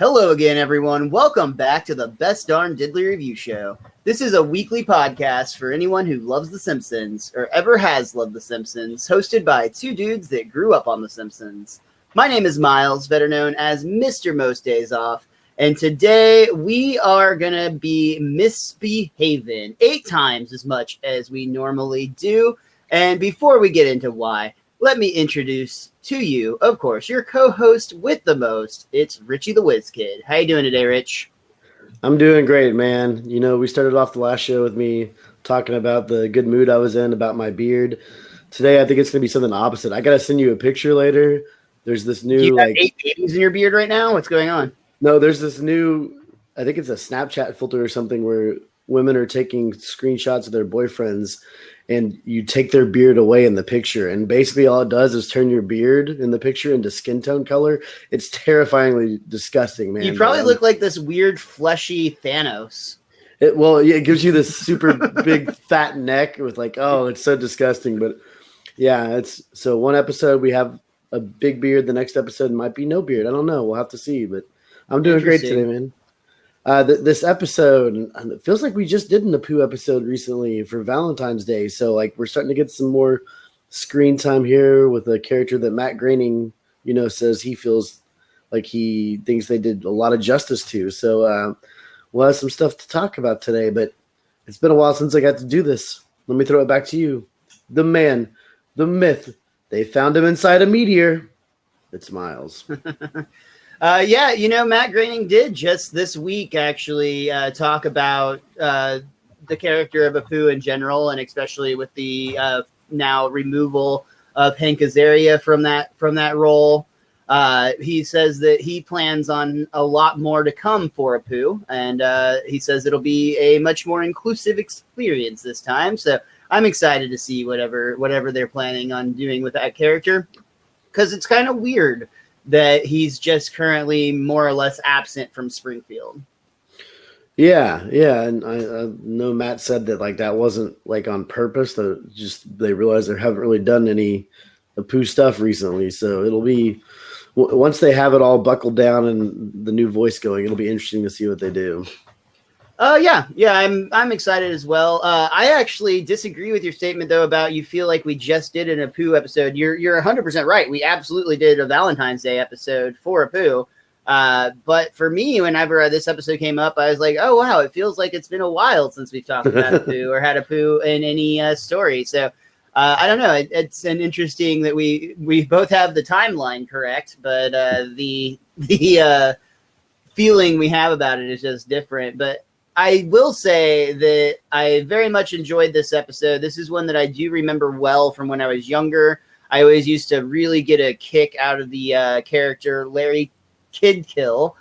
Hello again, everyone. Welcome back to the Best Darn Diddly Review Show. This is a weekly podcast for anyone who loves The Simpsons or ever has loved The Simpsons, hosted by two dudes that grew up on The Simpsons. My name is Miles, better known as Mr. Most Days Off, and today we are going to be misbehaving 8 times as much as we normally do. And before we get into why, let me introduce to you, of course, your co-host with the most. It's Richie the Whiz Kid. How you doing today, Rich? I'm doing great, man. You know, we started off the last show with me talking about the good mood I was in, about my beard. Today, I think it's going to be something opposite. I got to send you a picture later. There's this new, you have 8 babies in your beard right now? What's going on? No, there's this new, I think it's a Snapchat filter or something where women are taking screenshots of their boyfriends and you take their beard away in the picture. And basically all it does is turn your beard in the picture into skin tone color. It's terrifyingly disgusting, man. You probably look like this weird, fleshy Thanos. It gives you this super big fat neck with it's so disgusting. But yeah, it's so one episode we have a big beard. The next episode might be no beard. I don't know. We'll have to see. But I'm doing great today, man. This episode, it feels like we just did an Apu episode recently for Valentine's Day. So we're starting to get some more screen time here with a character that Matt Groening, says he feels like he thinks they did a lot of justice to. So we'll have some stuff to talk about today, but it's been a while since I got to do this. Let me throw it back to you. The man, the myth, they found him inside a meteor. It's Miles. Matt Groening did just this week actually talk about the character of Apu in general, and especially with the now removal of Hank Azaria from that role. He says that he plans on a lot more to come for Apu, and he says it'll be a much more inclusive experience this time. So I'm excited to see whatever they're planning on doing with that character, because it's kind of weird that he's just currently more or less absent from Springfield. Yeah, and I know Matt said that that wasn't on purpose. They realized they haven't really done any Apu stuff recently, so it'll be once they have it all buckled down and the new voice going, it'll be interesting to see what they do. I'm excited as well. I actually disagree with your statement though about you feel like we just did an Apu episode. You're 100% right. We absolutely did a Valentine's Day episode for Apu. But for me, whenever this episode came up, I was like, oh wow, it feels like it's been a while since we've talked about Apu or had Apu in any story. So I don't know. It's an interesting that we both have the timeline correct, but the feeling we have about it is just different. But I will say that I very much enjoyed this episode. This is one that I do remember well from when I was younger. I always used to really get a kick out of the character Larry Kidkill.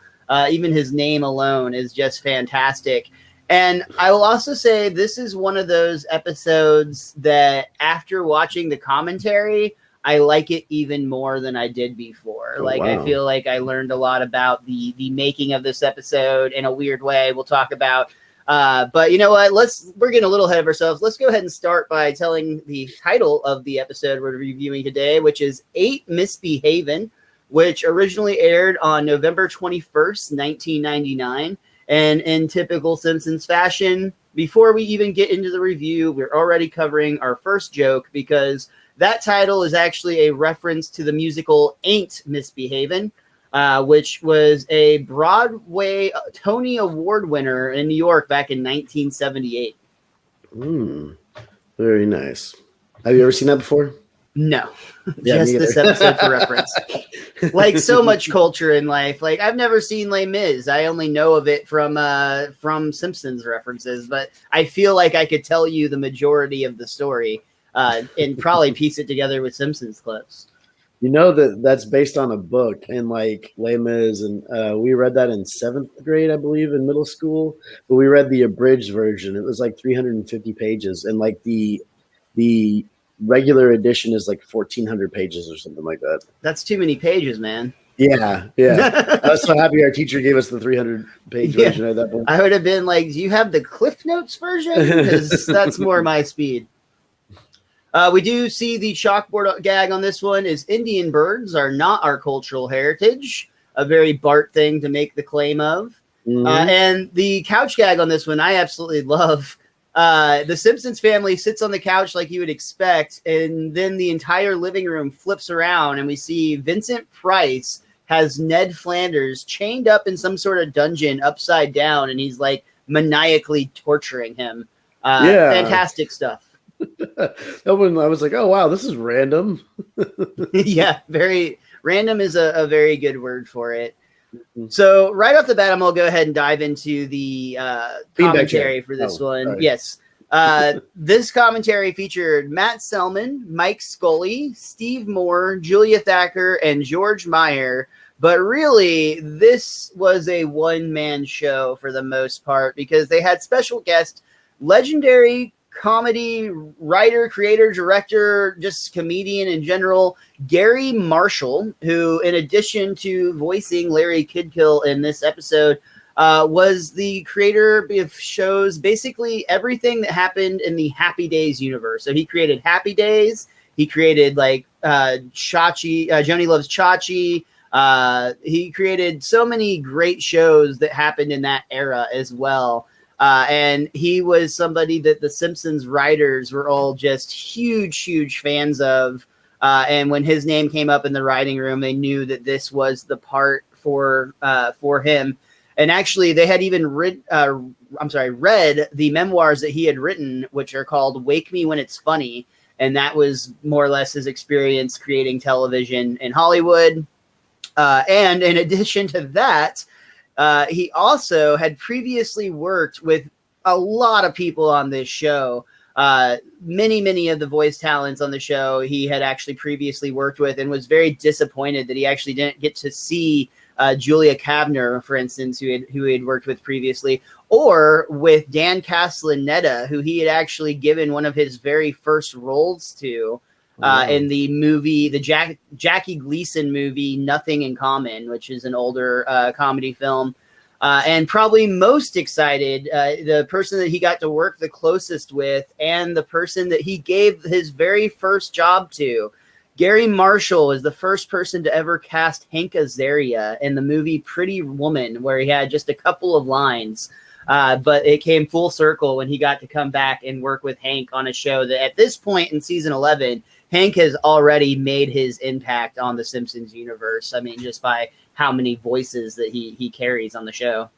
Even his name alone is just fantastic. And I will also say this is one of those episodes that after watching the commentary, I like it even more than I did before. Oh, wow. I feel like I learned a lot about the making of this episode in a weird way we'll talk about. But you know what? We're getting a little ahead of ourselves. Let's go ahead and start by telling the title of the episode we're reviewing today, which is 8 Misbehavin', which originally aired on November 21st, 1999. And in typical Simpsons fashion, before we even get into the review, we're already covering our first joke, because that title is actually a reference to the musical Ain't Misbehavin', which was a Broadway Tony Award winner in New York back in 1978. Very nice. Have you ever seen that before? No, just this episode for reference. Like so much culture in life. Like I've never seen Les Mis. I only know of it from Simpsons references, but I feel like I could tell you the majority of the story and probably piece it together with Simpsons clips. You know that's based on a book and Les Mis, and we read that in 7th grade, I believe, in middle school. But we read the abridged version. It was 350 pages, and the regular edition is 1,400 pages or something like that. That's too many pages, man. Yeah. I was so happy our teacher gave us the 300-page version at that point. I would have been like, do you have the Cliff Notes version? Because that's more my speed. We do see the chalkboard gag on this one is Indian birds are not our cultural heritage. a very Bart thing to make the claim of. And the couch gag on this one, I absolutely love. The Simpsons family sits on the couch like you would expect, and then the entire living room flips around, and we see Vincent Price has Ned Flanders chained up in some sort of dungeon upside down, and he's like maniacally torturing him. Fantastic stuff. That one, I was like, oh wow, this is random. Yeah, very random is a very good word for it. So right off the bat, I'm gonna go ahead and dive into the commentary for this one. Sorry. Yes. This commentary featured Matt Selman, Mike Scully, Steve Moore, Julia Thacker, and George Meyer. But really, this was a one-man show for the most part because they had special guest, legendary comedy writer, creator, director, just comedian in general, Gary Marshall, who, in addition to voicing Larry Kidkill in this episode, was the creator of shows, basically everything that happened in the Happy Days universe. So he created Happy Days. He created like Chachi, Joni Loves Chachi. He created so many great shows that happened in that era as well. And he was somebody that the Simpsons writers were all just huge fans of. And when his name came up in the writing room, they knew that this was the part for him. And actually, they had even read the memoirs that he had written, which are called "Wake Me When It's Funny," and that was more or less his experience creating television in Hollywood. And in addition to that, he also had previously worked with a lot of people on this show. Many of the voice talents on the show he had actually previously worked with, and was very disappointed that he actually didn't get to see Julia Kavner, for instance, who he had worked with previously, or with Dan Castellaneta, who he had actually given one of his very first roles to. In the movie, the Jackie Gleason movie, Nothing in Common, which is an older comedy film. And probably most excited, the person that he got to work the closest with, and the person that he gave his very first job to. Gary Marshall was the first person to ever cast Hank Azaria in the movie Pretty Woman, where he had just a couple of lines. But it came full circle when he got to come back and work with Hank on a show that at this point in season 11, Hank has already made his impact on the Simpsons universe. I mean, just by how many voices that he carries on the show.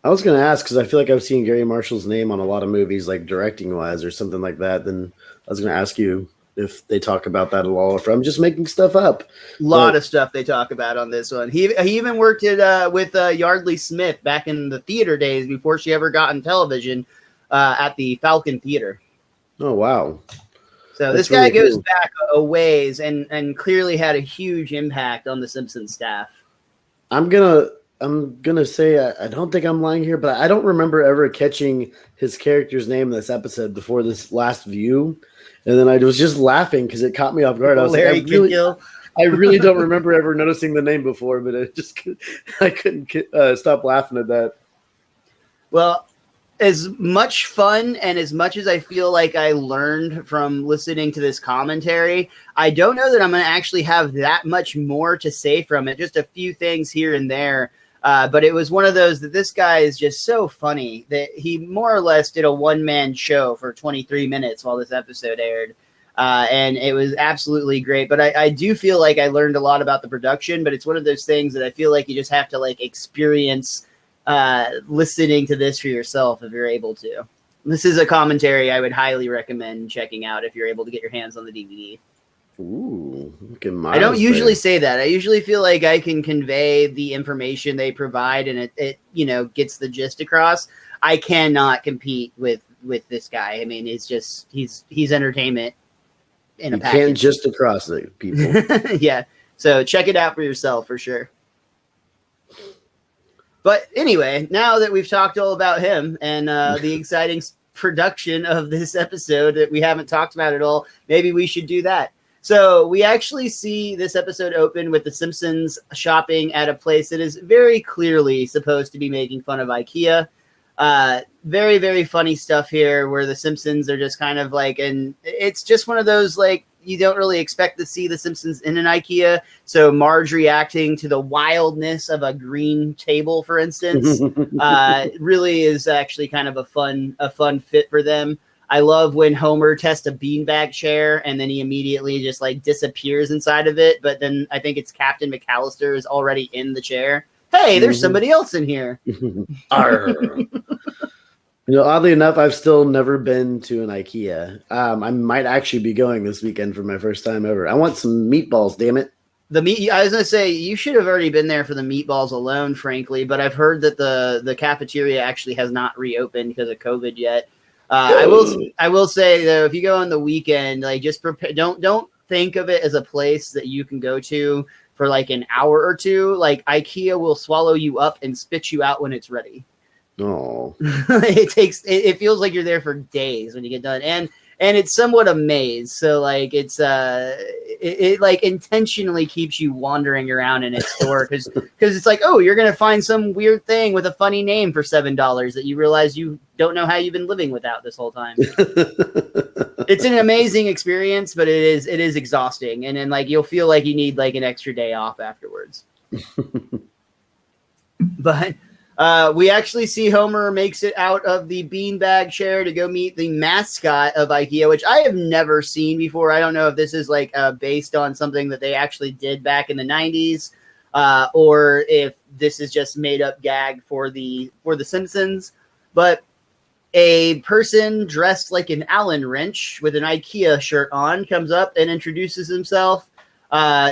I was going to ask, because I feel like I've seen Gary Marshall's name on a lot of movies, like directing-wise or something like that. Then I was going to ask you if they talk about that at all, or if I'm just making stuff up. A lot of stuff they talk about on this one. He even worked with Yardley Smith back in the theater days before she ever got on television at the Falcon Theater. Oh, wow. So this guy goes back a ways and clearly had a huge impact on the Simpsons staff. I'm gonna say I don't think I'm lying here, but I don't remember ever catching his character's name in this episode before this last view, and then I was just laughing because it caught me off guard. I was Larry like, I really don't remember ever noticing the name before, but I couldn't stop laughing at that. Well, as much fun and as much as I feel like I learned from listening to this commentary, I don't know that I'm going to actually have that much more to say from it. Just a few things here and there. But it was one of those that this guy is just so funny that he more or less did a one-man show for 23 minutes while this episode aired. And it was absolutely great. But I do feel like I learned a lot about the production, but it's one of those things that I feel like you just have to like experience listening to this for yourself if you're able to. This is a commentary I would highly recommend checking out if you're able to get your hands on the DVD. Ooh, I don't usually say that. I usually feel like I can convey the information they provide and it gets the gist across. I cannot compete with this guy. I mean, it's just he's entertainment in a package. You can't just across it, people. Yeah. So check it out for yourself for sure. But anyway, now that we've talked all about him and the exciting production of this episode that we haven't talked about at all, maybe we should do that. So we actually see this episode open with the Simpsons shopping at a place that is very clearly supposed to be making fun of IKEA. Very, very funny stuff here where the Simpsons are just kind of like, and it's just one of those like, you don't really expect to see the Simpsons in an IKEA. So Marge reacting to the wildness of a green table, for instance, really is actually kind of a fun fit for them. I love when Homer tests a beanbag chair and then he immediately just like disappears inside of it. But then I think it's Captain McAllister is already in the chair. Hey, there's somebody else in here. Oddly enough, I've still never been to an IKEA. I might actually be going this weekend for my first time ever. I want some meatballs, damn it. I was gonna say you should have already been there for the meatballs alone, frankly. But I've heard that the cafeteria actually has not reopened because of COVID yet. I will say though, if you go on the weekend, like just prepare. Don't think of it as a place that you can go to for like an hour or two. Like IKEA will swallow you up and spit you out when it's ready. Oh, it feels like you're there for days when you get done, and it's somewhat a maze. So like it like intentionally keeps you wandering around in its store because it's like, oh, you're gonna find some weird thing with a funny name for $7 that you realize you don't know how you've been living without this whole time. It's an amazing experience, but it is exhausting, and then like you'll feel like you need like an extra day off afterwards. But we actually see Homer makes it out of the beanbag chair to go meet the mascot of IKEA, which I have never seen before. I don't know if this is like based on something that they actually did back in the 90s, or if this is just made up gag for the Simpsons. But a person dressed like an Allen wrench with an IKEA shirt on comes up and introduces himself.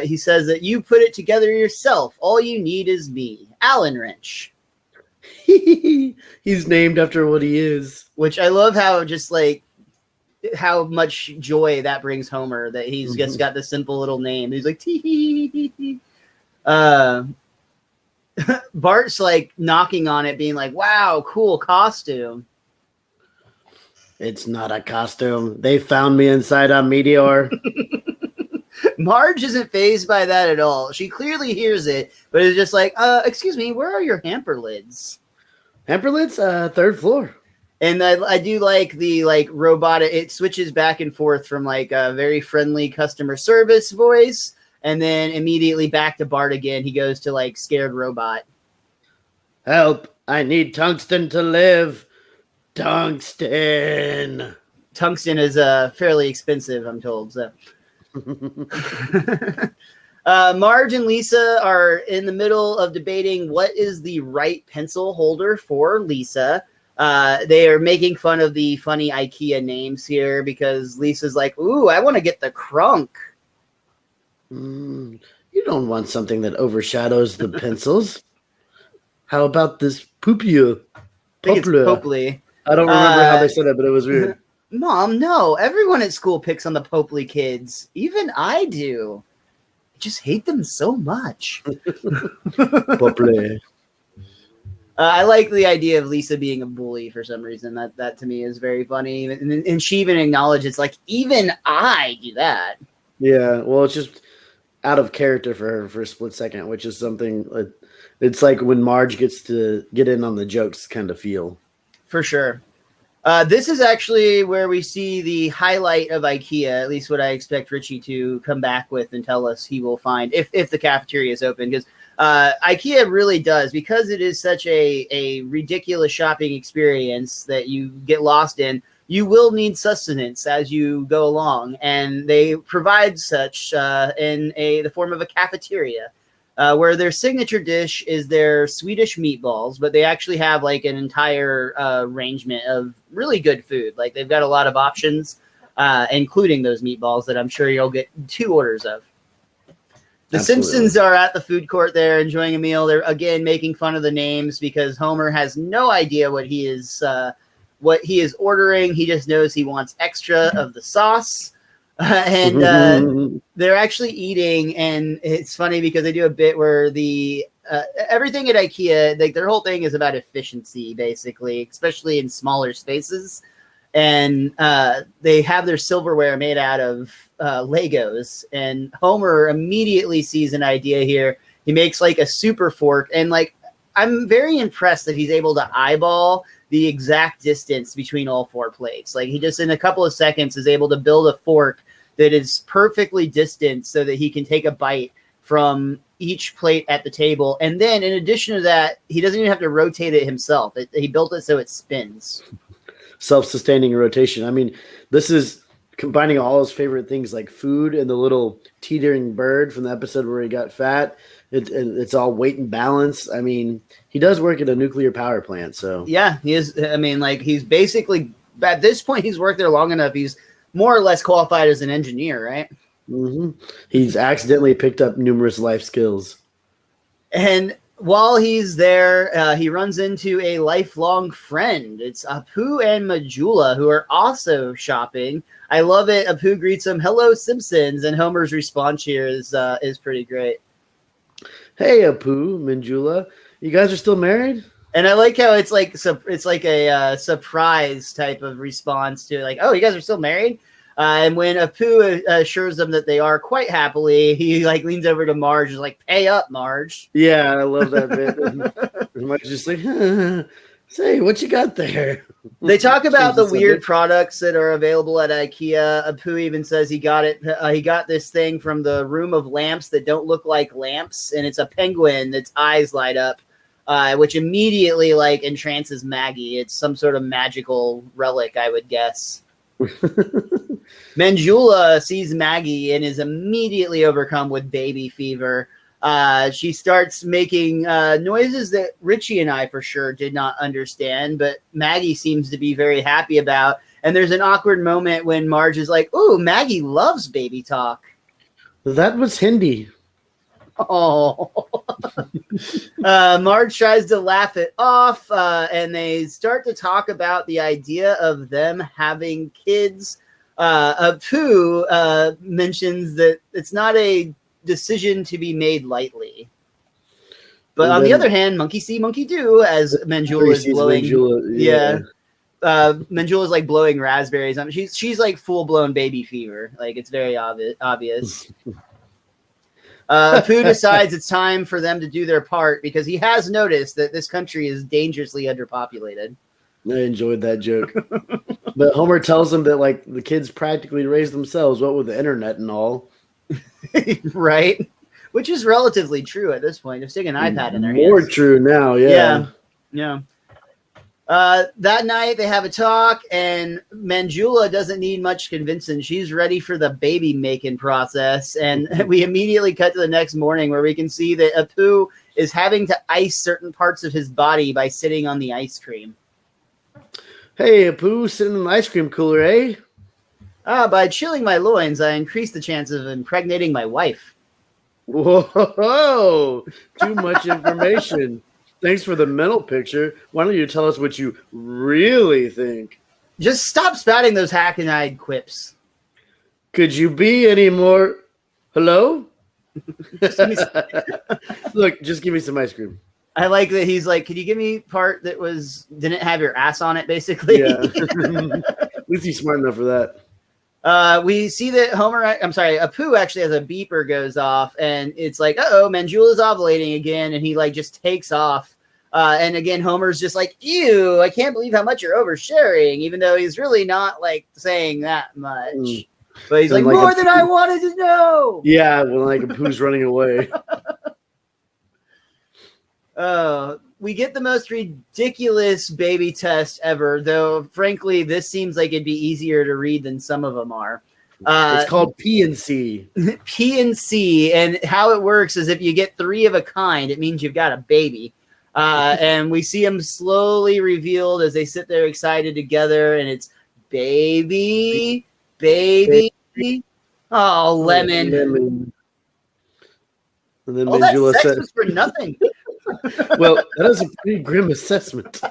He says that you put it together yourself. All you need is me, Allen Wrench. He's named after what he is. Which I love how much joy that brings Homer that he's just got this simple little name. He's like, tee. Bart's like knocking on it, being like, wow, cool costume. It's not a costume. They found me inside a meteor. Marge isn't fazed by that at all. She clearly hears it, but it's just like, excuse me, where are your hamper lids? Hamper lids, third floor. And I do like the like robot. It switches back and forth from like a very friendly customer service voice, and then immediately back to Bart again. He goes to like scared robot. Help! I need tungsten to live. Tungsten. Tungsten is fairly expensive, I'm told. So. Marge and Lisa are in the middle of debating what is the right pencil holder for Lisa. They are making fun of the funny IKEA names here because Lisa's like, ooh, I want to get the Crunk. You don't want something that overshadows the pencils. How about this Poopia? I think it's Popley. I don't remember how they said it, but it was weird. Mom, no. Everyone at school picks on the Popley kids. Even I do. I just hate them so much. Popley. I like the idea of Lisa being a bully for some reason. That to me is very funny. And she even acknowledges, it's like, even I do that. Yeah, well, it's just out of character for her for a split second, which is something, it's like when Marge gets to get in on the jokes kind of feel. For sure. This is actually where we see the highlight of IKEA, at least what I expect Richie to come back with and tell us he will find if the cafeteria is open. Because IKEA really does, because it is such a ridiculous shopping experience that you get lost in, you will need sustenance as you go along. And they provide such in the form of a cafeteria. Where their signature dish is their Swedish meatballs, but they actually have like an entire arrangement of really good food. Like they've got a lot of options, including those meatballs that I'm sure you'll get 2 orders of. The Absolutely. Simpsons are at the food court there enjoying a meal. They're again making fun of the names because Homer has no idea what he is ordering. He just knows he wants extra of the sauce. And they're actually eating, and it's funny because they do a bit where the everything at IKEA, like their whole thing is about efficiency, basically, especially in smaller spaces. And they have their silverware made out of Legos. And Homer immediately sees an idea here. He makes like a super fork, and like I'm very impressed that he's able to eyeball the exact distance between all 4 plates. Like he just in a couple of seconds is able to build a fork that is perfectly distanced so that he can take a bite from each plate at the table. And then in addition to that, he doesn't even have to rotate it himself. He built it so it spins. Self-sustaining rotation. I mean, this is combining all his favorite things like food and the little teetering bird from the episode where he got fat. It's all weight and balance. I mean, he does work at a nuclear power plant. So yeah, he is. I mean, like he's basically at this point, he's worked there long enough. He's more or less qualified as an engineer, right? Mm-hmm. He's accidentally picked up numerous life skills. And while he's there, he runs into a lifelong friend. It's Apu and Majula, who are also shopping. I love it. Apu greets him, "Hello, Simpsons," and Homer's response here is pretty great. Hey, Apu, Manjula, you guys are still married? And I like how it's like a surprise type of response to like, "Oh, you guys are still married?" And when Apu assures them that they are quite happily, he like leans over to Marge and is like, "Pay up, Marge." Yeah, I love that bit. And Marge's just like, "Say, what you got there?" They talk about the weird products that are available at IKEA. Apu even says he got it. He got this thing from the room of lamps that don't look like lamps, and it's a penguin that's eyes light up, which immediately like entrances Maggie. It's some sort of magical relic, I would guess. Manjula sees Maggie and is immediately overcome with baby fever. She starts making noises that Richie and I for sure did not understand, but Maggie seems to be very happy about. And there's an awkward moment when Marge is like, "Ooh, Maggie loves baby talk." That was Hindi. Oh. Marge tries to laugh it off, and they start to talk about the idea of them having kids. Apu mentions that it's not a decision to be made lightly. But on the other hand, monkey see, monkey do, as Manjula is blowing. Manjula is like blowing raspberries. I mean, she's like full blown baby fever. Like it's very obvious. Apu decides it's time for them to do their part because he has noticed that this country is dangerously underpopulated. I enjoyed that joke. But Homer tells them that like the kids practically raise themselves, what with the internet and all. Right? Which is relatively true at this point. They're sticking an iPad in their hands. More true now, yeah. That night they have a talk, and Manjula doesn't need much convincing. She's ready for the baby making process, and we immediately cut to the next morning where we can see that Apu is having to ice certain parts of his body by sitting on the ice cream. Hey, Apu, sitting in the ice cream cooler, eh? By chilling my loins, I increase the chance of impregnating my wife. Whoa! Too much information. Thanks for the mental picture. Why don't you tell us what you really think? Just stop spouting those hackneyed quips. Could you be any more? Hello? Look, just give me some ice cream. I like that he's like, "Could you give me part that didn't have your ass on it?" Basically. Yeah. At least he's smart enough for that. We see that Apu actually has a beeper goes off, and it's like, "Uh-oh, Manjula's ovulating again," and he like just takes off. And again, Homer's just like, "Ew, I can't believe how much you're oversharing," even though he's really not like saying that much. But he's like more than I wanted to know. Yeah, well, like Apu's running away. We get the most ridiculous baby test ever, though frankly, this seems like it'd be easier to read than some of them are. It's called P&C. P&C, and how it works is if you get 3 of a kind, it means you've got a baby. And we see them slowly revealed as they sit there excited together, and it's baby. Oh, lemon. And then all Manjula that sex said, was for nothing. Well, that is a pretty grim assessment.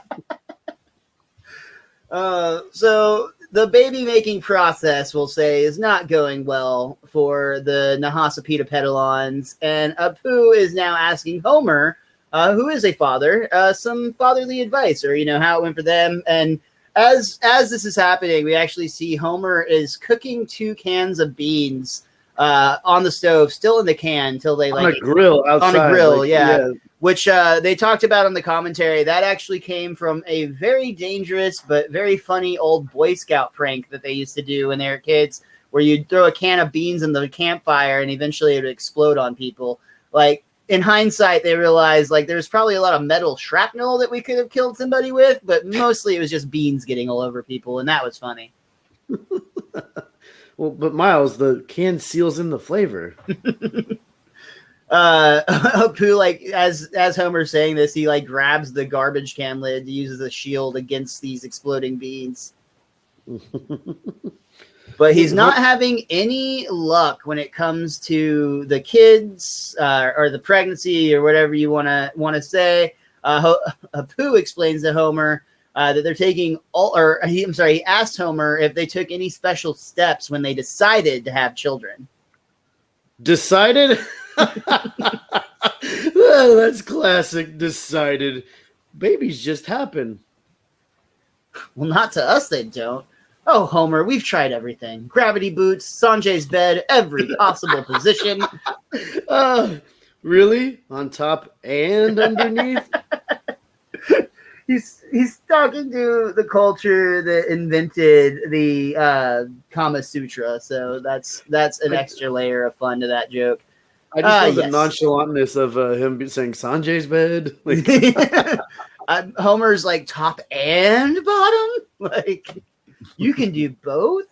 So the baby making process, we'll say, is not going well for the Nahasapita Pedalons, and Apu is now asking Homer, who is a father, some fatherly advice, or how it went for them. And as this is happening, we actually see Homer is cooking 2 cans of beans on the stove, still in the can, until they on a grill outside. On a grill, yeah. Which they talked about on the commentary. That actually came from a very dangerous but very funny old Boy Scout prank that they used to do when they were kids, where you'd throw a can of beans in the campfire and eventually it would explode on people. Like, in hindsight, they realized like there's probably a lot of metal shrapnel that we could have killed somebody with, but mostly it was just beans getting all over people, and that was funny. Well, but Miles, the can seals in the flavor. Apu, like as Homer's saying this, he like grabs the garbage can lid to use as a shield against these exploding beans. But he's not having any luck when it comes to the kids or the pregnancy or whatever you want to say. Apu explains to Homer that they're taking he asked Homer if they took any special steps when they decided to have children. Decided? Oh, that's classic. Decided. Babies just happen. Well, not to us, they don't. Oh, Homer, we've tried everything. Gravity boots, Sanjay's bed, every possible position. Really? On top and underneath? He's talking to the culture that invented the Kama Sutra, so that's an extra layer of fun to that joke. I just love the nonchalantness of him saying Sanjay's bed. Like, Homer's like top and bottom? Like, you can do both?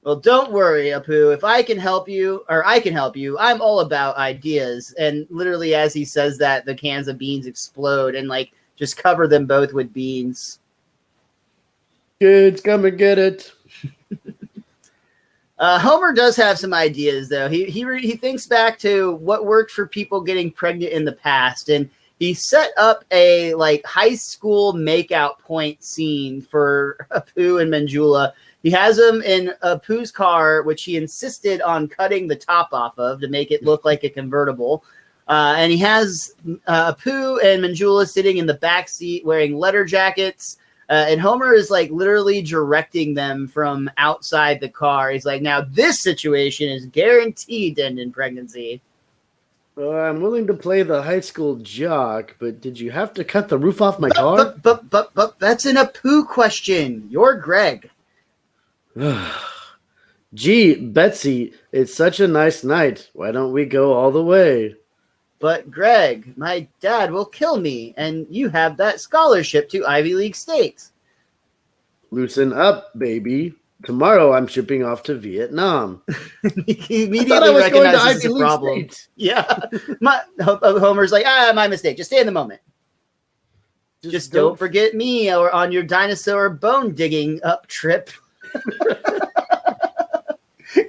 Well, don't worry, Apu. If I can help you, I'm all about ideas. And literally as he says that, the cans of beans explode and like just cover them both with beans. Kids, come and get it. Homer does have some ideas, though. He thinks back to what worked for people getting pregnant in the past, and he set up a like high school makeout point scene for Apu and Manjula. He has them in Apu's car, which he insisted on cutting the top off of to make it look like a convertible. And he has Apu and Manjula sitting in the back seat wearing leather jackets. And Homer is like literally directing them from outside the car. He's like, now this situation is guaranteed to end in pregnancy. I'm willing to play the high school jock, but did you have to cut the roof off my car? But that's an Apu question. You're Greg. Gee, Betsy, it's such a nice night. Why don't we go all the way? But Greg, my dad will kill me, and you have that scholarship to Ivy League State. Loosen up, baby. Tomorrow I'm shipping off to Vietnam. He immediately recognizes the problem. State. Yeah. Homer's like, my mistake. Just stay in the moment. Just don't forget me or on your dinosaur bone digging up trip.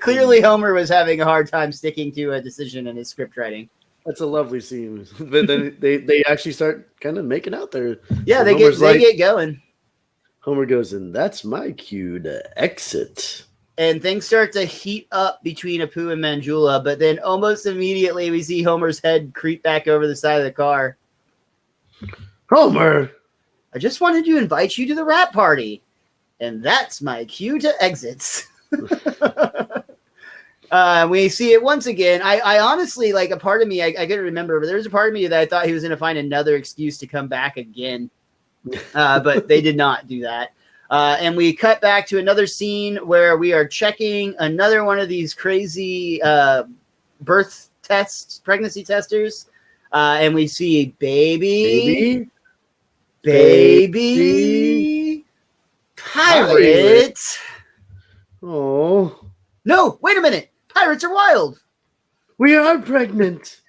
Clearly, Homer was having a hard time sticking to a decision in his script writing. That's a lovely scene. But then they actually start kind of making out there. Yeah, they get going. Homer goes, and that's my cue to exit. And things start to heat up between Apu and Manjula, but then almost immediately we see Homer's head creep back over the side of the car. Homer! I just wanted to invite you to the rap party. And that's my cue to exit. We see it once again. I honestly, like, a part of me, I couldn't remember, but there was a part of me that I thought he was going to find another excuse to come back again. But they did not do that. And we cut back to another scene where we are checking another one of these crazy birth tests, pregnancy testers. And we see baby. Pirate. Oh. No, wait a minute. Pirates are wild. We are pregnant.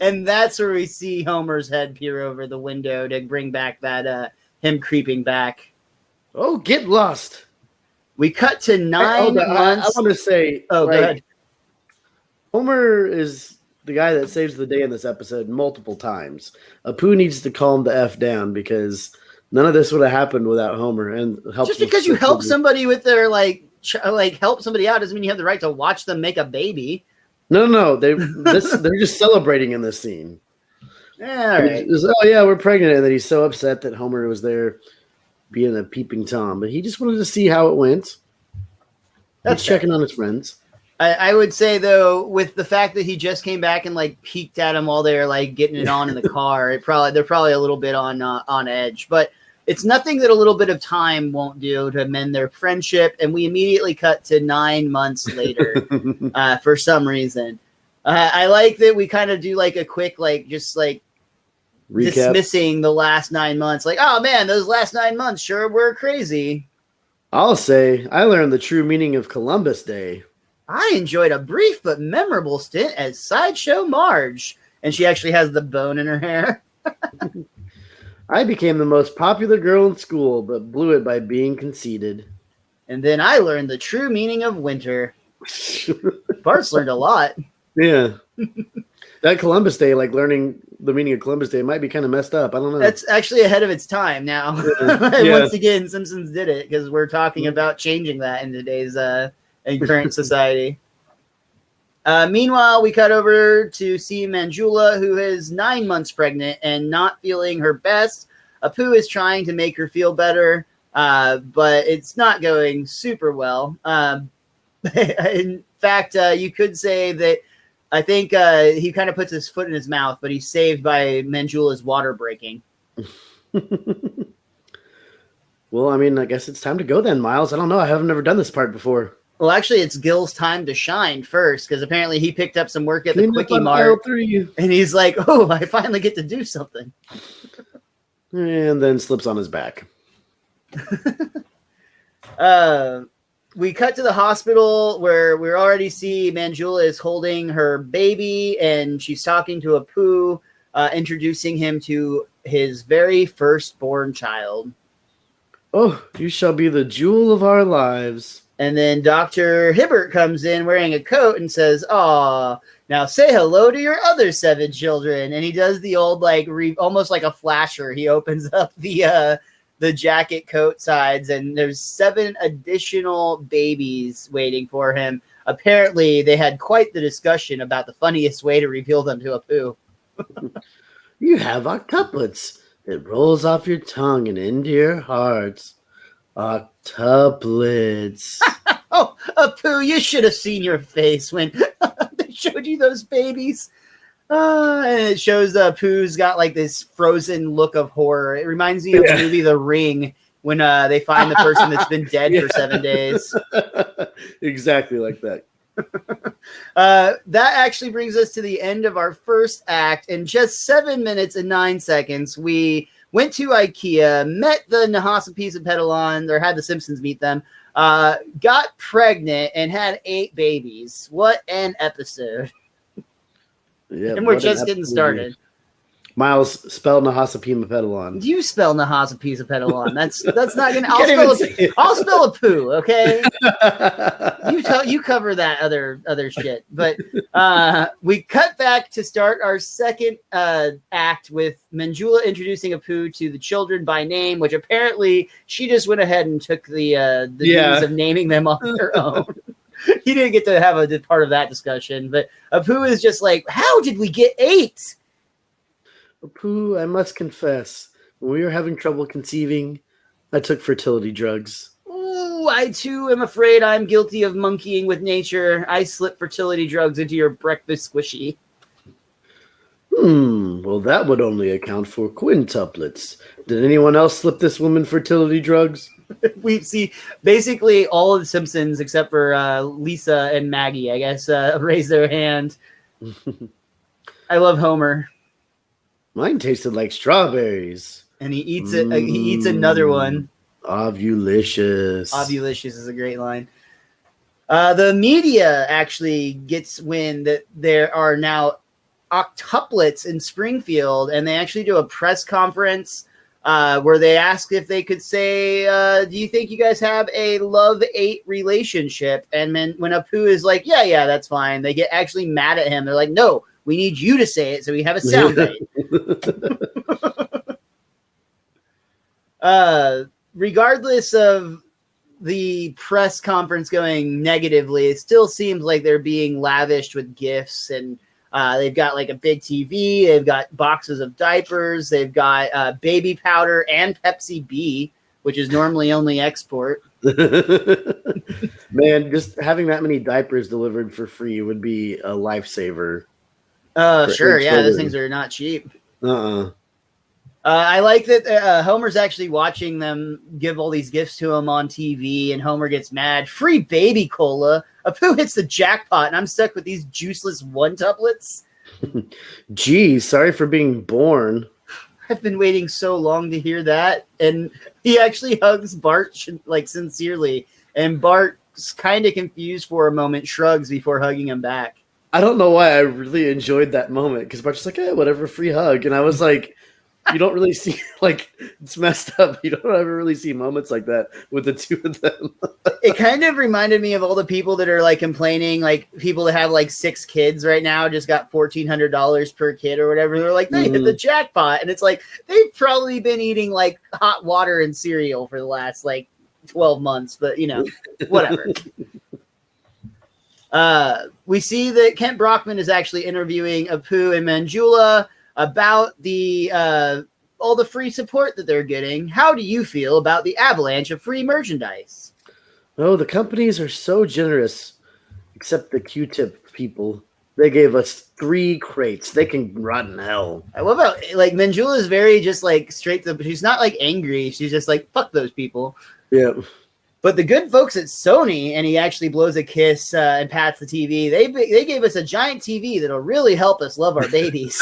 And that's where we see Homer's head peer over the window to bring back that him creeping back. Oh, get lost. We cut to 9 months. I want to say, go ahead. Homer is the guy that saves the day in this episode multiple times. Apu needs to calm the F down because none of this would have happened without Homer. And just because you help somebody with their help somebody out doesn't mean you have the right to watch them make a baby. No. They're just celebrating in this scene. Yeah, all right. Oh yeah, we're pregnant, and then he's so upset that Homer was there being a peeping Tom, but he just wanted to see how it went. That's checking on his friends. I would say though, with the fact that he just came back and like peeked at him while they're like getting it on in the car, they're probably a little bit on edge. But It's nothing that a little bit of time won't do to mend their friendship. And we immediately cut to 9 months later for some reason. I like that we kind of do like a quick, like, just like Recap. Dismissing the last 9 months. Like, oh man, those last 9 months sure were crazy. I'll say I learned the true meaning of Columbus Day. I enjoyed a brief but memorable stint as Sideshow Marge. And she actually has the bone in her hair. I became the most popular girl in school, but blew it by being conceited. And then I learned the true meaning of winter. Bart's learned a lot. Yeah. That Columbus Day, like learning the meaning of Columbus Day, might be kind of messed up. I don't know. That's actually ahead of its time now. Yeah. Once again, Simpsons did it because we're talking about changing that in today's in current society. Meanwhile, we cut over to see Manjula, who is 9 months pregnant and not feeling her best. Apu is trying to make her feel better, but it's not going super well. In fact, you could say that I think he kind of puts his foot in his mouth, but he's saved by Manjula's water breaking. Well, I mean, I guess it's time to go then, Miles. I don't know. I haven't never done this part before. Well, actually, it's Gil's time to shine first, because apparently he picked up some work at the Quickie Mart, and he's like, oh, I finally get to do something. And then slips on his back. We cut to the hospital where we already see Manjula is holding her baby, and she's talking to Apu, introducing him to his very firstborn child. Oh, you shall be the jewel of our lives. And then Dr. Hibbert comes in wearing a coat and says, "Aw, now say hello to your other 7 children." And he does the old, like, almost like a flasher. He opens up the jacket coat sides, and there's 7 additional babies waiting for him. Apparently, they had quite the discussion about the funniest way to reveal them to Apu. You have octuplets. It rolls off your tongue and into your hearts. Octuplets. Oh, Apu, you should have seen your face when they showed you those babies. And it shows Apu's got like this frozen look of horror. It reminds me of the movie The Ring when they find the person that's been dead for 7 days. Exactly like that. That actually brings us to the end of our first act. In just 7 minutes and 9 seconds, we went to IKEA, met the Nahasapis and Petalon, or had the Simpsons meet them, got pregnant, and had 8 babies. What an episode. Yeah, and we're just getting started. Miles, spell Nahasapima Petalon. You spell Nahasapisa Petalon. That's not gonna. I'll spell a poo. Okay. You cover that other shit. But we cut back to start our second act with Manjula introducing Apu to the children by name, which apparently she just went ahead and took the news of naming them on her own. He didn't get to have a part of that discussion, but Apu is just like, how did we get 8? Apu, I must confess, when we were having trouble conceiving, I took fertility drugs. Ooh, I too am afraid I'm guilty of monkeying with nature. I slipped fertility drugs into your breakfast squishy. Well, that would only account for quintuplets. Did anyone else slip this woman fertility drugs? We see basically all of the Simpsons except for Lisa and Maggie, I guess, raise their hand. I love Homer. Mine tasted like strawberries. And he eats it. He eats another one. Ovulicious. Ovulicious is a great line. The media actually gets wind that there are now octuplets in Springfield, and they actually do a press conference where they ask if they could say, do you think you guys have a love-hate relationship? And when Apu is like, yeah, that's fine, they get actually mad at him. They're like, no, we need you to say it so we have a soundbite. Regardless of the press conference going negatively, it still seems like they're being lavished with gifts, and they've got like a big TV, they've got boxes of diapers, they've got baby powder and Pepsi B, which is normally only export. Man, just having that many diapers delivered for free would be a lifesaver. Sure, yeah, those things are not cheap. I like that Homer's actually watching them give all these gifts to him on TV, and Homer gets mad. Free baby cola. Apu hits the jackpot, and I'm stuck with these juiceless one-tuplets. Gee, sorry for being born. I've been waiting so long to hear that. And he actually hugs Bart like sincerely, and Bart's kind of confused for a moment, shrugs before hugging him back. I don't know why I really enjoyed that moment because Bart's like, hey, whatever, free hug. And I was like, you don't really see, like, it's messed up. You don't ever really see moments like that with the two of them. It kind of reminded me of all the people that are like complaining, like people that have like 6 kids right now just got $1,400 per kid or whatever. They're like, they hit the jackpot. And it's like, they've probably been eating like hot water and cereal for the last like 12 months, but you know, whatever. We see that Kent Brockman is actually interviewing Apu and Manjula about the all the free support that they're getting. How do you feel about the avalanche of free merchandise? Oh, the companies are so generous, except the Q-tip people. They gave us 3 crates. They can rot in hell. What about, like, Manjula is very just like straight to, she's not like angry. She's just like, fuck those people. Yeah. But the good folks at Sony, and he actually blows a kiss and pats the TV. They gave us a giant TV that'll really help us love our babies.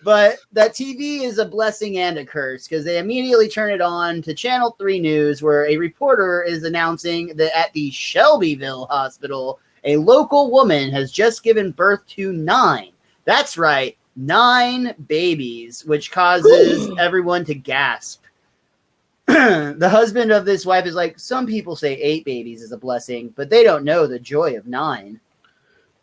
But that TV is a blessing and a curse because they immediately turn it on to Channel 3 News, where a reporter is announcing that at the Shelbyville Hospital, a local woman has just given birth to 9. That's right, 9 babies, which causes everyone to gasp. The husband of this wife is like, some people say 8 babies is a blessing, but they don't know the joy of 9.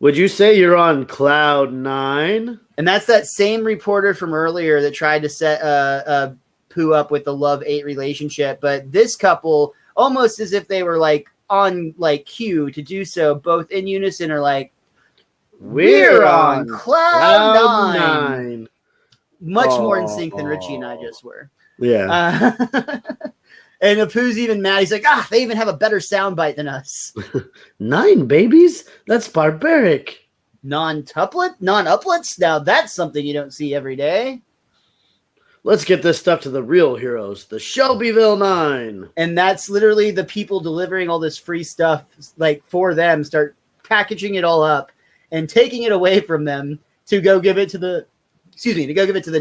Would you say you're on cloud 9? And that's that same reporter from earlier that tried to set Pooh up with the love 8 relationship. But this couple, almost as if they were like on like cue to do so, both in unison are like, we're on cloud 9. Much more in sync than Richie and I just were. Yeah. And Apu's even mad. He's like, they even have a better soundbite than us. 9 babies? That's barbaric. Non-uplets? Now that's something you don't see every day. Let's get this stuff to the real heroes, the Shelbyville 9. And that's literally the people delivering all this free stuff, like for them, start packaging it all up and taking it away from them to go give it to the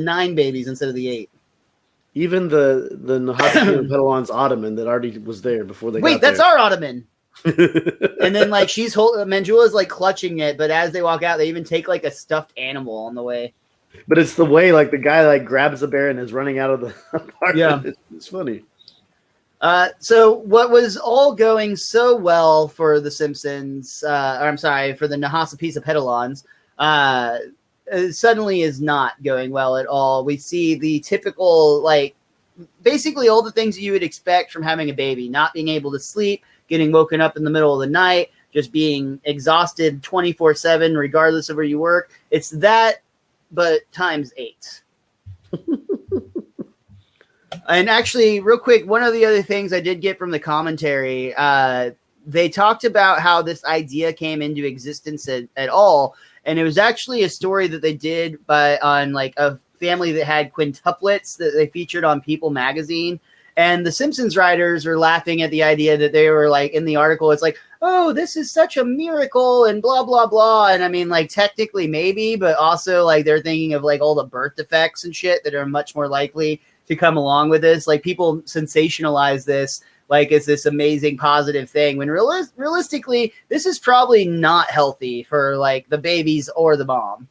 9 babies instead of the 8. Even the Nahashi Pedalon's ottoman that already was there before they got there. Wait, that's our ottoman. And then like she's Manjula's like clutching it, but as they walk out, they even take like a stuffed animal on the way. But it's the way like the guy like grabs the bear and is running out of the apartment. Yeah, it's funny. So what was all going so well for the Simpsons, for the Nahasapeesa Pedalons, suddenly is not going well at all. We see the typical, like, basically all the things you would expect from having a baby, not being able to sleep, getting woken up in the middle of the night, just being exhausted 24/7, regardless of where you work. It's that, but times 8. And actually, real quick, one of the other things I did get from the commentary, they talked about how this idea came into existence at all. And it was actually a story that they did on like a family that had quintuplets that they featured on People magazine. And the Simpsons writers were laughing at the idea that they were like in the article. It's like, oh, this is such a miracle and blah, blah, blah. And I mean, like technically maybe, but also like they're thinking of like all the birth defects and shit that are much more likely to come along with this. Like people sensationalize this like it's this amazing positive thing when realistically, this is probably not healthy for like the babies or the mom.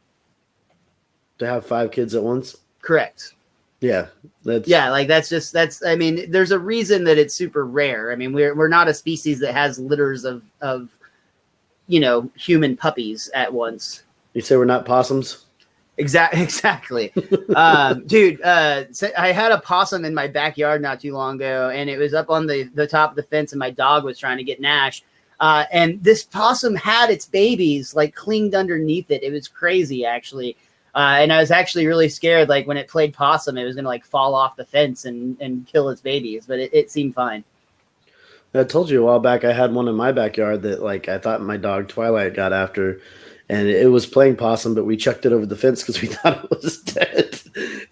To have 5 kids at once? Correct. Yeah. I mean, there's a reason that it's super rare. I mean, we're not a species that has litters of human puppies at once. You say we're not possums? Exactly. Dude, I had a possum in my backyard not too long ago, and it was up on the top of the fence, and my dog was trying to get Nash. And this possum had its babies like clinged underneath it. It was crazy, actually. And I was actually really scared, like when it played possum, it was going to like fall off the fence and kill its babies, but it seemed fine. I told you a while back I had one in my backyard that like I thought my dog Twilight got after. and it was playing possum, but we chucked it over the fence because we thought it was dead,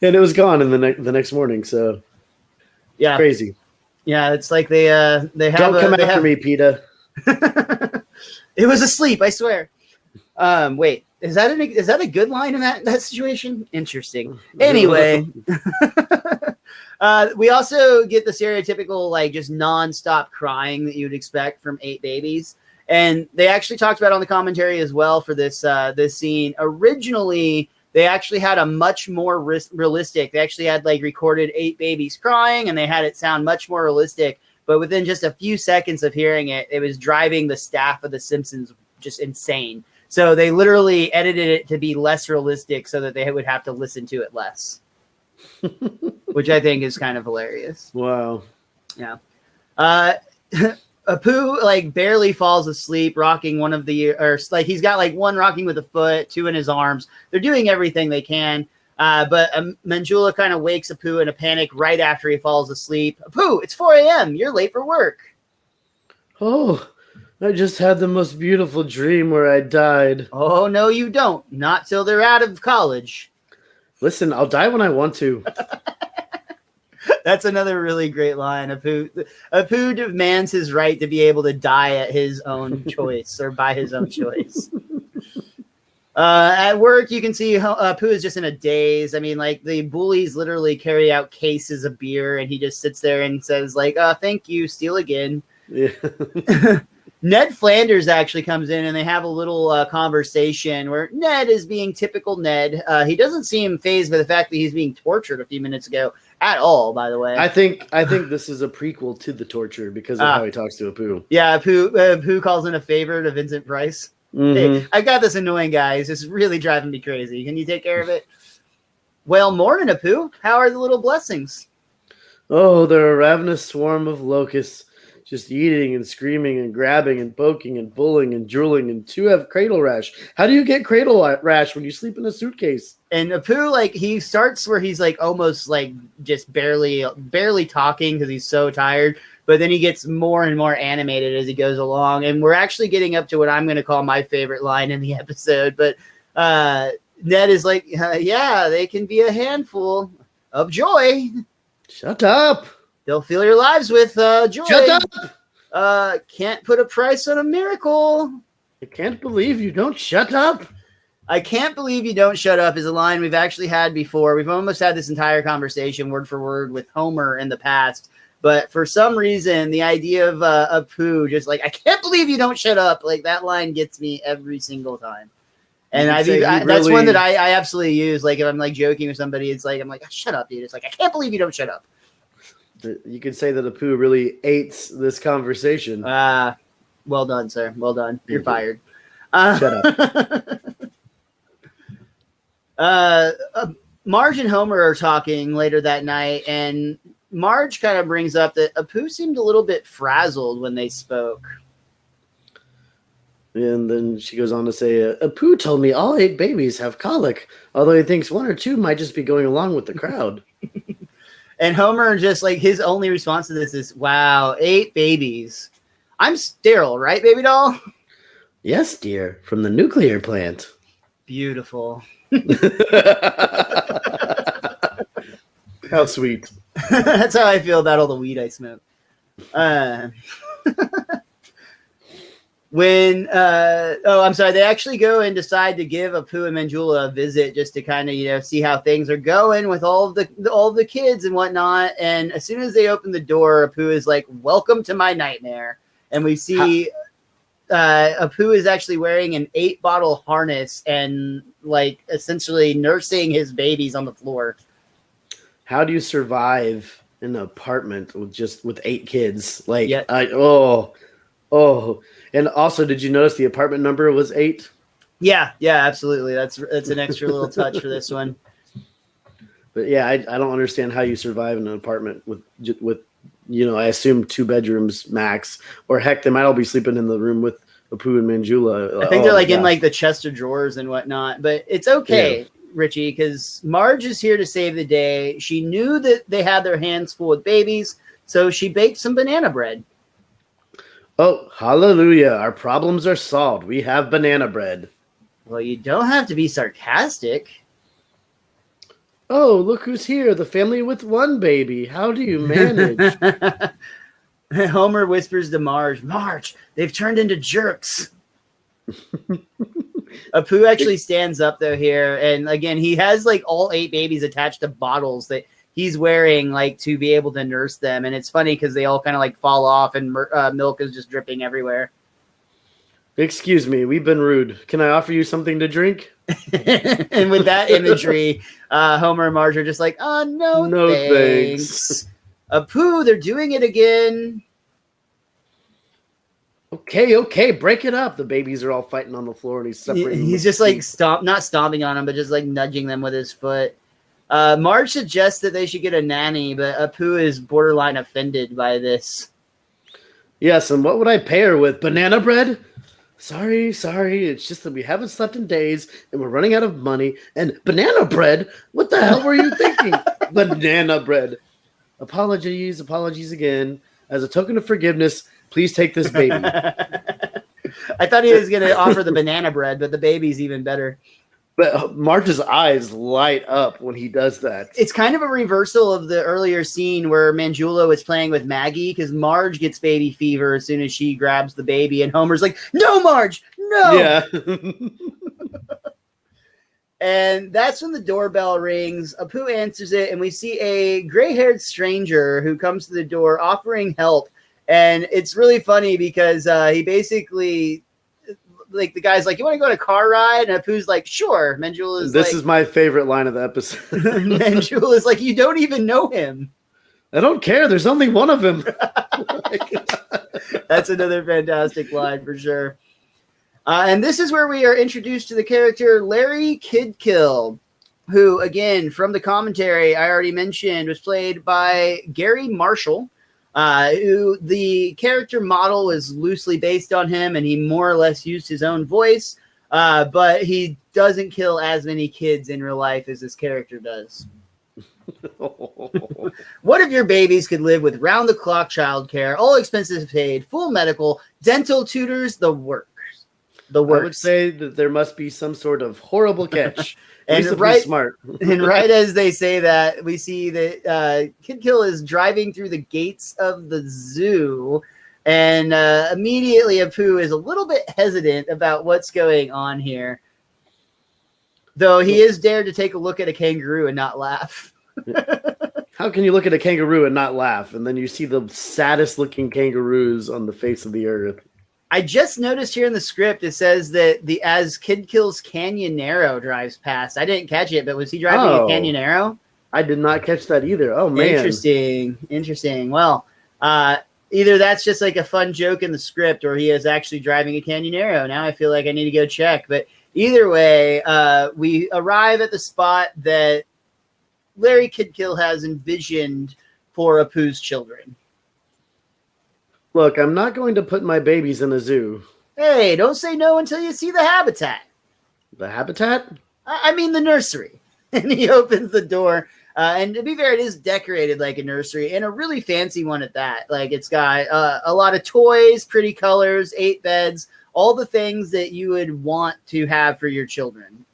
and it was gone in the next morning. So Yeah, crazy. Yeah, it's like they have. Don't come after me, PETA. It was asleep, I swear. Wait, is that a good line in that situation? Interesting. Anyway, we also get the stereotypical like just nonstop crying that you'd expect from 8 babies, and they actually talked about on the commentary as well for this scene. Originally, they actually had a much more realistic. They actually had like recorded 8 babies crying, and they had it sound much more realistic. But within just a few seconds of hearing it, it was driving the staff of The Simpsons just insane. So they literally edited it to be less realistic so that they would have to listen to it less, which I think is kind of hilarious. Wow. Yeah. Apu like barely falls asleep, rocking one of the, or like he's got like one rocking with a foot, 2 in his arms. They're doing everything they can. But Manjula kind of wakes Apu in a panic right after he falls asleep. Apu, it's 4 a.m. You're late for work. Oh, I just had the most beautiful dream where I died. Oh, no, you don't. Not till they're out of college. Listen, I'll die when I want to. That's another really great line. Apu demands his right to be able to die at his own choice or by his own choice. At work, you can see Apu is just in a daze. I mean, like the bullies literally carry out cases of beer, and he just sits there and says, like, "Thank you, steal again." Yeah. Ned Flanders actually comes in, and they have a little conversation where Ned is being typical Ned. He doesn't seem fazed by the fact that he's being tortured a few minutes ago at all. By the way, I think this is a prequel to the torture because of how he talks to Apu. Yeah, Apu calls in a favor to Vincent Price. Mm-hmm. Hey, I got this annoying guy. He's just really driving me crazy. Can you take care of it? Well, morning, Apu. How are the little blessings? Oh, they're a ravenous swarm of locusts, just eating and screaming and grabbing and poking and pulling and drooling, and 2 have cradle rash. How do you get cradle rash when you sleep in a suitcase? And Apu, like, he starts where he's like almost like just barely talking because he's so tired. But then he gets more and more animated as he goes along. And we're actually getting up to what I'm going to call my favorite line in the episode. But Ned is like, yeah, they can be a handful of joy. Shut up. They'll fill your lives with joy. Shut up. Can't put a price on a miracle. I can't believe you don't shut up. I can't believe you don't shut up is a line we've actually had before. We've almost had this entire conversation word for word with Homer in the past. But for some reason, the idea of Apu, just like, I can't believe you don't shut up. Like, that line gets me every single time. And that's one that I absolutely use. Like, if I'm like joking with somebody, it's like, I'm like, shut up, dude. It's like, I can't believe you don't shut up. You could say that Apu really hates this conversation. Well done, sir. Well done. You're fired. Shut up. Marge and Homer are talking later that night, and Marge kind of brings up that Apu seemed a little bit frazzled when they spoke. And then she goes on to say, Apu told me all 8 babies have colic, although he thinks 1 or 2 might just be going along with the crowd. And Homer just like his only response to this is, wow, 8 babies. I'm sterile, right, baby doll? Yes, dear, from the nuclear plant. Beautiful. How sweet. That's how I feel about all the weed I smoke. I'm sorry, they actually go and decide to give Apu and Manjula a visit just to kind of, see how things are going with all of the kids and whatnot. And as soon as they open the door, Apu is like, welcome to my nightmare. And we see Apu is actually wearing an 8-bottle harness and like essentially nursing his babies on the floor. How do you survive in an apartment with 8 kids? Like, yeah. And also, did you notice the apartment number was 8? Yeah, absolutely. That's an extra little touch for this one. But yeah, I don't understand how you survive in an apartment with I assume 2 bedrooms max, or heck, they might all be sleeping in the room with Apu and Manjula. I think they're like in like the chest of drawers and whatnot. But it's okay, Richie, because Marge is here to save the day. She knew that they had their hands full with babies, so she baked some banana bread. Oh, hallelujah. Our problems are solved. We have banana bread. Well, you don't have to be sarcastic. Oh, look who's here. The family with one baby. How do you manage? Homer whispers to Marge, they've turned into jerks. Apu actually stands up though here, and again he has like all 8 babies attached to bottles that he's wearing like to be able to nurse them, and it's funny because they all kind of like fall off and milk is just dripping everywhere. Excuse me, we've been rude. Can I offer you something to drink? And with that imagery, Homer and Marge are just like, oh no thanks. Apu, they're doing it again. Okay, break it up. The babies are all fighting on the floor, and he's separating. He's just like not stomping on them, but just like nudging them with his foot. Marge suggests that they should get a nanny, but Apu is borderline offended by this. Yes, and what would I pay her with? Banana bread? Sorry. It's just that we haven't slept in days, and we're running out of money. And banana bread? What the hell were you thinking? Banana bread. Apologies again. As a token of forgiveness, please take this baby. I thought he was going to offer the banana bread, but the baby's even better. But Marge's eyes light up when he does that. It's kind of a reversal of the earlier scene where Mangiulo is playing with Maggie, because Marge gets baby fever as soon as she grabs the baby, and Homer's like, no, Marge, no! Yeah. And that's when the doorbell rings. Apu answers it, and we see a gray-haired stranger who comes to the door offering help. And it's really funny because he basically, like, the guy's like, you want to go on a car ride? And Apu's like, sure. Mangiulo is This is my favorite line of the episode. Mangiulo is like, you don't even know him. I don't care. There's only one of him. That's another fantastic line for sure. And this is where we are introduced to the character Larry Kidkill, who, again, from the commentary I already mentioned, was played by Gary Marshall, who the character model was loosely based on him, and he more or less used his own voice, but he doesn't kill as many kids in real life as this character does. What if your babies could live with round-the-clock childcare, all expenses paid, full medical, dental tutors, the works? I would say that there must be some sort of horrible catch. And right, smart. And right as they say that, we see that Kidkill is driving through the gates of the zoo, and immediately Apu is a little bit hesitant about what's going on here. Though he is dared to take a look at a kangaroo and not laugh. How can you look at a kangaroo and not laugh? And then you see the saddest looking kangaroos on the face of the earth. I just noticed here in the script, it says that as Kidkill's Canyonero drives past. I didn't catch it, but was he driving a Canyonero? I did not catch that either. Oh, man. Interesting. Well, either that's just like a fun joke in the script, or he is actually driving a Canyonero. Now I feel like I need to go check. But either way, we arrive at the spot that Larry Kidkill has envisioned for Apu's children. Look, I'm not going to put my babies in a zoo. Hey, don't say no until you see the habitat. The habitat? I mean the nursery. And he opens the door. And to be fair, it is decorated like a nursery, and a really fancy one at that. Like, it's got a lot of toys, pretty colors, 8 beds, all the things that you would want to have for your children.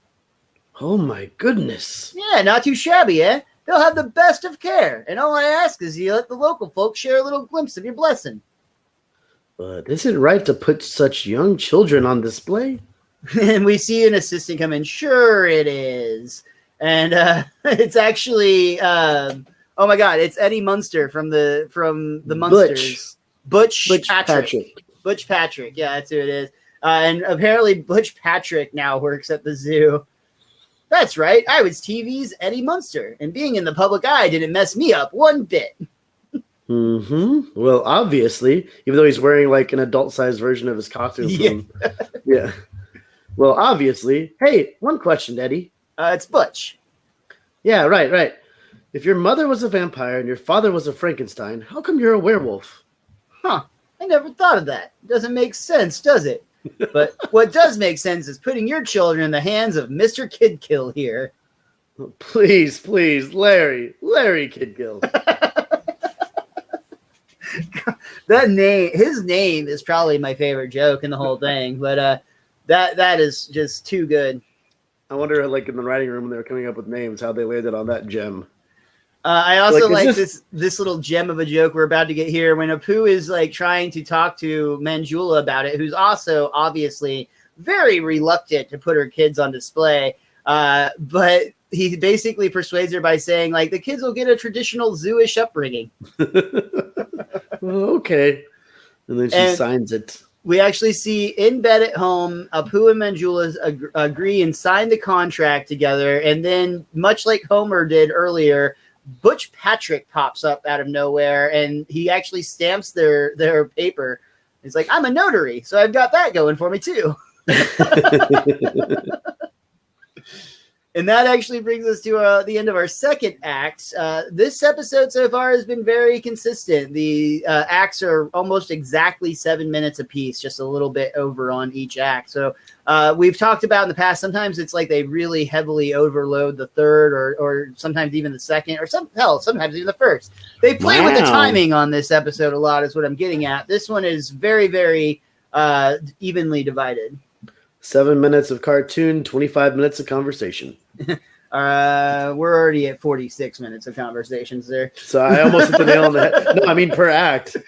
Oh, my goodness. Yeah, not too shabby, eh? They'll have the best of care. And all I ask is you let the local folks share a little glimpse of your blessing. But is it right to put such young children on display? And we see an assistant come in. Sure it is. And it's actually, oh my God, it's Eddie Munster from the Munsters. Butch Patrick. Butch Patrick. Yeah, that's who it is. And apparently Butch Patrick now works at the zoo. That's right. I was TV's Eddie Munster, and being in the public eye didn't mess me up one bit. Mm-hmm. Well, obviously, even though he's wearing like an adult-sized version of his costume. Yeah. Well, obviously. Hey, one question, Eddie. It's Butch. Yeah, right. If your mother was a vampire and your father was a Frankenstein, how come you're a werewolf? Huh. I never thought of that. Doesn't make sense, does it? But what does make sense is putting your children in the hands of Mr. Kidkill here. Please, Larry Kidkill. His name is probably my favorite joke in the whole thing. But That is just too good. I wonder, like in the writing room when they were coming up with names, how they landed on that gem. I also Like, like is this little gem of a joke we're about to get here when Apu is like trying to talk to Manjula about it, who's also obviously very reluctant to put her kids on display. But he basically persuades her by saying, like, the kids will get a traditional Zooish upbringing. Okay. And then she signs it. We actually see in bed at home, Apu and Manjula agree and sign the contract together. And then, much like Homer did earlier, Butch Patrick pops up out of nowhere, and he actually stamps their paper. He's like, I'm a notary, so I've got that going for me too. And that actually brings us to the end of our second act. This episode so far has been very consistent. The acts are almost exactly 7 minutes apiece, just a little bit over on each act. So we've talked about in the past, sometimes it's like they really heavily overload the third or sometimes even the second or sometimes even the first. They play with the timing on this episode a lot is what I'm getting at. This one is very, very evenly divided. 7 minutes of cartoon, 25 minutes of conversation. We're already at 46 minutes of conversations there. So I almost hit the nail on the head. No, I mean per act.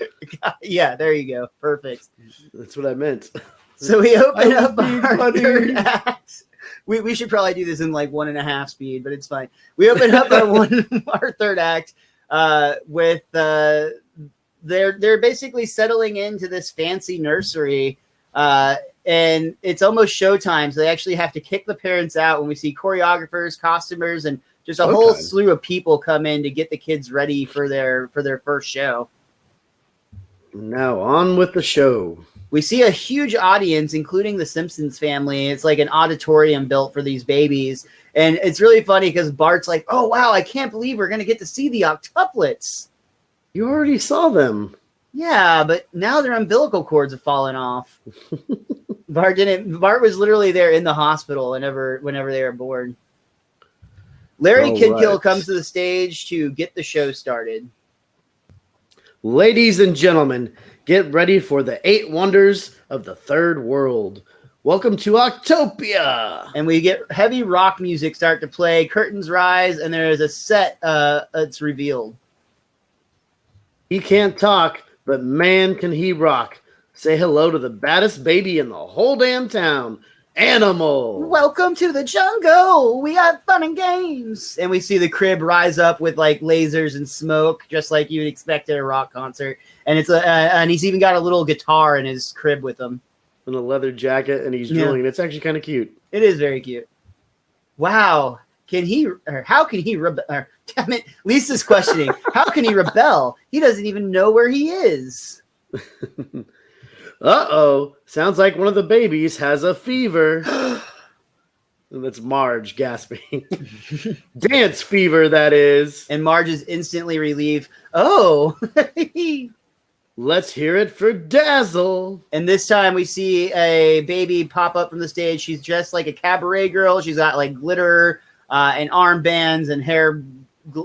Yeah, there you go. Perfect. That's what I meant. So we open up our third act. We should probably do this in like 1.5 speed, but it's fine. We open up our third act with they're basically settling into this fancy nursery. And it's almost showtime, so they actually have to kick the parents out when we see choreographers, costumers, and just a whole slew of people come in to get the kids ready for their first show. Now on with the show. We see a huge audience, including the Simpsons family. It's like an auditorium built for these babies. And it's really funny because Bart's like, oh, wow, I can't believe we're going to get to see the octuplets. You already saw them. Yeah, but now their umbilical cords have fallen off. Bart was literally there in the hospital whenever they were born. Larry Kidkill comes to the stage to get the show started. Ladies and gentlemen, get ready for the 8 wonders of the third world. Welcome to Octopia. And we get heavy rock music start to play, curtains rise, and there is a set that's revealed. He can't talk, but man can he rock. Say hello to the baddest baby in the whole damn town, Animal. Welcome to the jungle. We have fun and games. And we see the crib rise up with like lasers and smoke, just like you'd expect at a rock concert. And it's and he's even got a little guitar in his crib with him. In a leather jacket, and he's drilling. It's actually kind of cute. It is very cute. Wow. How can he rebel? Damn it. Lisa's questioning. How can he rebel? He doesn't even know where he is. Uh-oh. Sounds like one of the babies has a fever. And that's Marge gasping. Dance fever, that is. And Marge is instantly relieved. Oh. Let's hear it for Dazzle. And this time we see a baby pop up from the stage. She's dressed like a cabaret girl. She's got like glitter and armbands and hair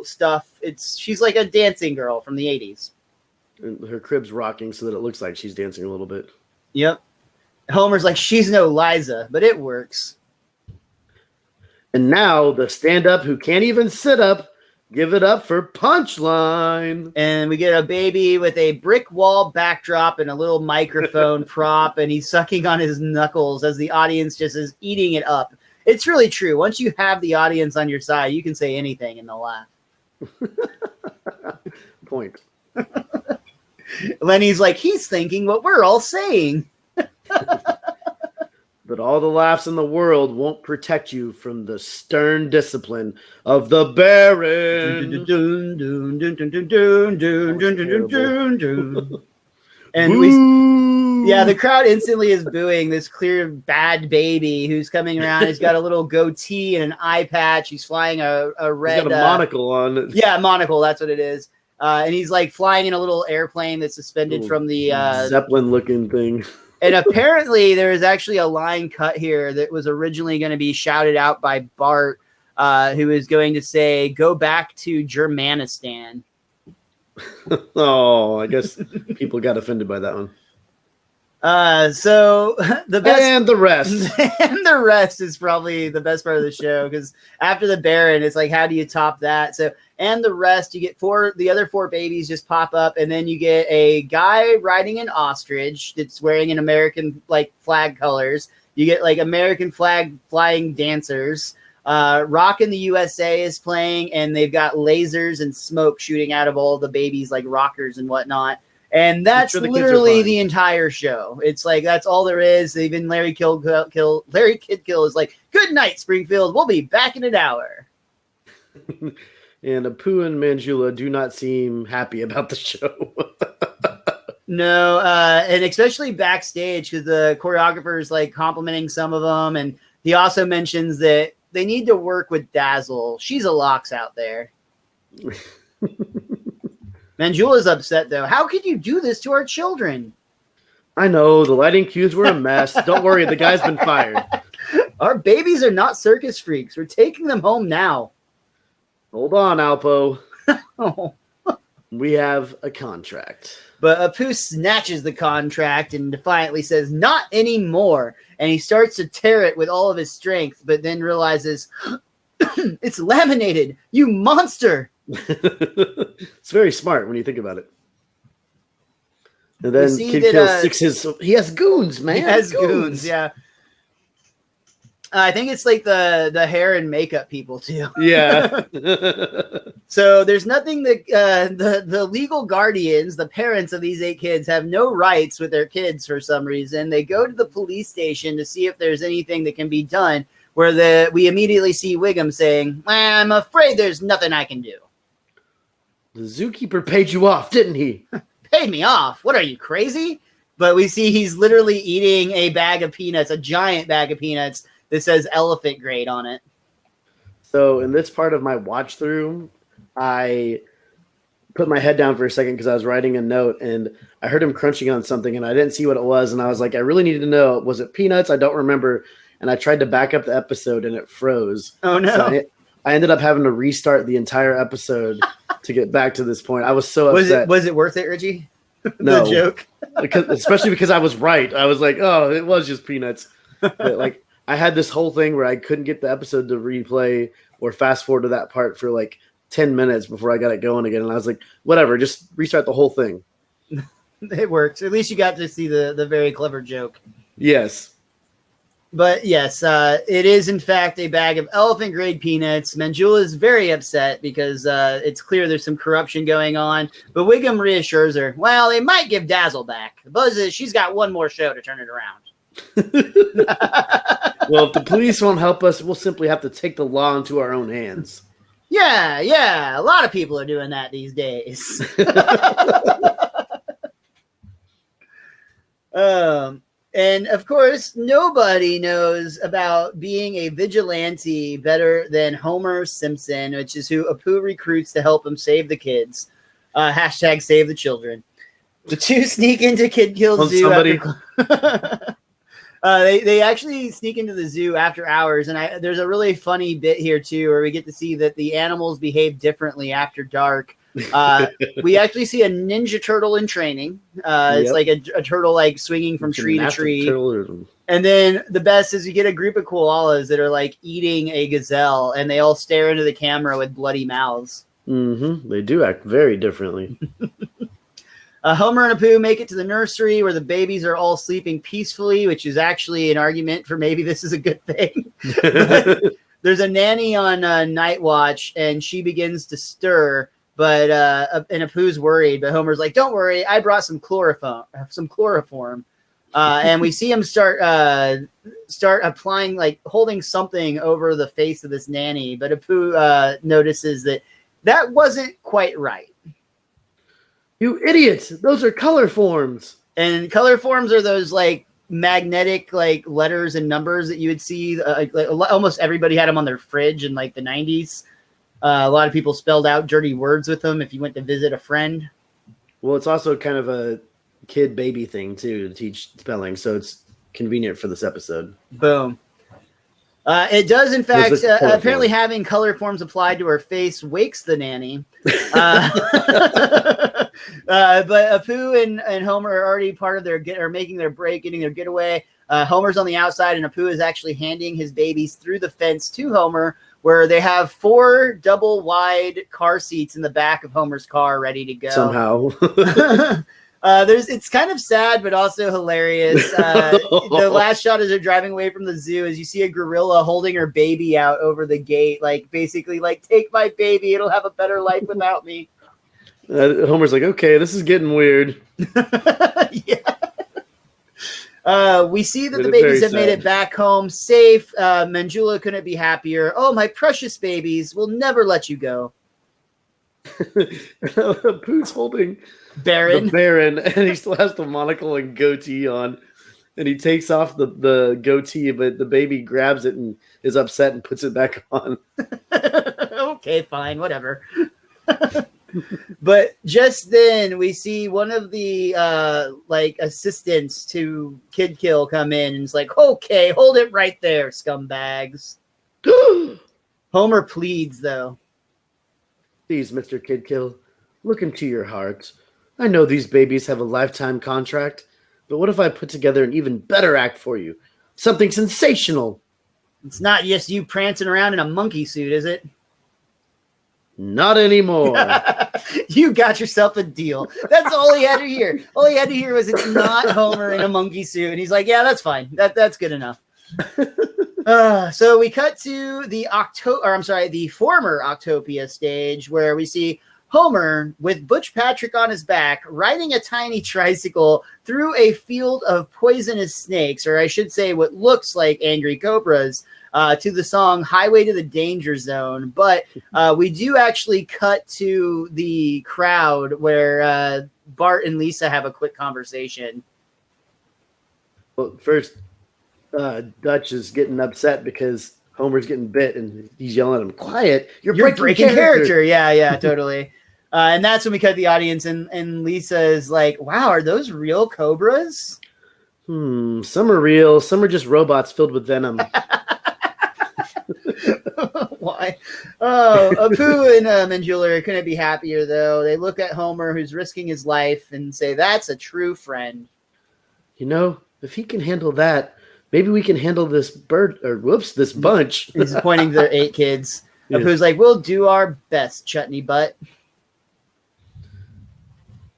stuff. She's like a dancing girl from the 80s. And her crib's rocking so that it looks like she's dancing a little bit. Yep. Homer's like, she's no Liza, but it works. And now the stand-up who can't even sit up, give it up for Punchline. And we get a baby with a brick wall backdrop and a little microphone prop, and he's sucking on his knuckles as the audience just is eating it up. It's really true. Once you have the audience on your side, you can say anything and they'll laugh. Point. Lenny's like, he's thinking what we're all saying. But all the laughs in the world won't protect you from the stern discipline of the Baron. And the crowd instantly is booing this clear bad baby who's coming around. He's got a little goatee and an eye patch. He's flying a red. He's got a monocle on. Yeah, monocle. That's what it is. And he's like flying in a little airplane that's suspended from the Zeppelin-looking thing. And apparently there is actually a line cut here that was originally going to be shouted out by Bart, who is going to say, "Go back to Germanistan." Oh, I guess people got offended by that one. So the best And the rest. and the rest is probably the best part of the show because after the Baron, it's like, how do you top that? So, and the rest, you get the other four babies just pop up, and then you get a guy riding an ostrich that's wearing an American like flag colors. You get like American flag flying dancers. Rock in the USA is playing, and they've got lasers and smoke shooting out of all the babies like rockers and whatnot. And that's literally the entire show. It's like that's all there is. Even Larry Kidkill is like, "Good night, Springfield. We'll be back in an hour." And Apu and Manjula do not seem happy about the show. No, and especially backstage because the choreographer is like complimenting some of them, and he also mentions that they need to work with Dazzle. She's a Lox out there. Manjula's upset, though. How could you do this to our children? I know. The lighting cues were a mess. Don't worry. The guy's been fired. Our babies are not circus freaks. We're taking them home now. Hold on, Alpo. Oh. We have a contract. But Apu snatches the contract and defiantly says, "Not anymore." And he starts to tear it with all of his strength, but then realizes, "It's laminated, you monster." It's very smart when you think about it. And then Kid Kill he has goons, man. He has goons, yeah. I think it's like the hair and makeup people too. Yeah. So there's nothing that the legal guardians, the parents of these 8 kids, have no rights with their kids for some reason. They go to the police station to see if there's anything that can be done. Where we immediately see Wiggum saying, "I'm afraid there's nothing I can do." The zookeeper paid you off, didn't he? Paid me off? What are you, crazy? But we see he's literally eating a bag of peanuts, a giant bag of peanuts that says elephant grade on it. So in this part of my watch through, I put my head down for a second because I was writing a note and I heard him crunching on something and I didn't see what it was. And I was like, I really needed to know, was it peanuts? I don't remember. And I tried to back up the episode and it froze. Oh, no. So I ended up having to restart the entire episode to get back to this point. I was so upset. Was it worth it, Richie? No. The joke? Especially because I was right. I was like, oh, it was just peanuts. But like I had this whole thing where I couldn't get the episode to replay or fast forward to that part for like 10 minutes before I got it going again. And I was like, whatever, just restart the whole thing. It works. At least you got to see the very clever joke. Yes. But yes, it is in fact a bag of elephant grade peanuts. Manjula is very upset because it's clear there's some corruption going on. But Wiggum reassures her, well, they might give Dazzle back. The buzz is she's got one more show to turn it around. Well, if the police won't help us, we'll simply have to take the law into our own hands. Yeah. A lot of people are doing that these days. And of course, nobody knows about being a vigilante better than Homer Simpson, which is who Apu recruits to help him save the kids. Hashtag save the children. The two sneak into Kid Kill Zoo. They actually sneak into the zoo after hours, and there's a really funny bit here too, where we get to see that the animals behave differently after dark. We actually see a ninja turtle in training. It's like a turtle like swinging from tree to tree. And then the best is you get a group of koalas that are like eating a gazelle, and they all stare into the camera with bloody mouths. Mm-hmm. They do act very differently. Homer and Apu make it to the nursery where the babies are all sleeping peacefully, which is actually an argument for maybe this is a good thing. There's a nanny on night watch, and she begins to stir. But and Apu's worried, but Homer's like, "Don't worry, I brought some chloroform." And we see him start applying, like holding something over the face of this nanny. But Apu notices that wasn't quite right. You idiots! Those are color forms. And color forms are those like magnetic like letters and numbers that you would see. Like almost everybody had them on their fridge in like the 90s. A lot of people spelled out dirty words with them if you went to visit a friend. Well, it's also kind of a kid baby thing too to teach spelling, so it's convenient for this episode. Boom. It does, in fact, apparently having color forms applied to her face wakes the nanny. But Apu and Homer are already part of are making their break, getting their getaway. Homer's on the outside, and Apu is actually handing his babies through the fence to Homer, where they have 4 double wide car seats in the back of Homer's car ready to go. Somehow. It's kind of sad, but also hilarious. The last shot as they're driving away from the zoo is you see a gorilla holding her baby out over the gate, like basically like, take my baby, it'll have a better life without me. Homer's like, okay, this is getting weird. Yeah. We see that the babies have made it back home safe. Manjula couldn't be happier. Oh, my precious babies, we'll never let you go. Pooh's holding Baron. The Baron, and he still has the monocle and goatee on. And he takes off the goatee, but the baby grabs it and is upset and puts it back on. Okay, fine, whatever. But just then we see one of the assistants to Kid Kill come in and is like, okay, hold it right there, scumbags. Homer pleads, though. Please, Mr. Kid Kill, look into your heart. I know these babies have a lifetime contract, but what if I put together an even better act for you? Something sensational. It's not just you prancing around in a monkey suit, is it? Not anymore. You got yourself a deal. That's all he had to hear. All he had to hear was it's not Homer in a monkey suit. And he's like, yeah, that's fine. That's good enough. So we cut to the former Octopia stage where we see Homer with Butch Patrick on his back riding a tiny tricycle through a field of poisonous snakes, or I should say what looks like angry cobras, to the song Highway to the Danger Zone. But we do actually cut to the crowd where Bart and Lisa have a quick conversation. Well, first, Dutch is getting upset because Homer's getting bit and he's yelling at him, quiet, you're breaking character. Yeah, totally. And that's when we cut the audience and Lisa is like, wow, are those real cobras? Some are real. Some are just robots filled with venom. Why? Oh, Apu and Manjula couldn't be happier, though. They look at Homer, who's risking his life, and say, that's a true friend. You know, if he can handle that, maybe we can handle this this bunch. He's pointing to their 8 kids. Yeah. Apu's like, we'll do our best, chutney butt.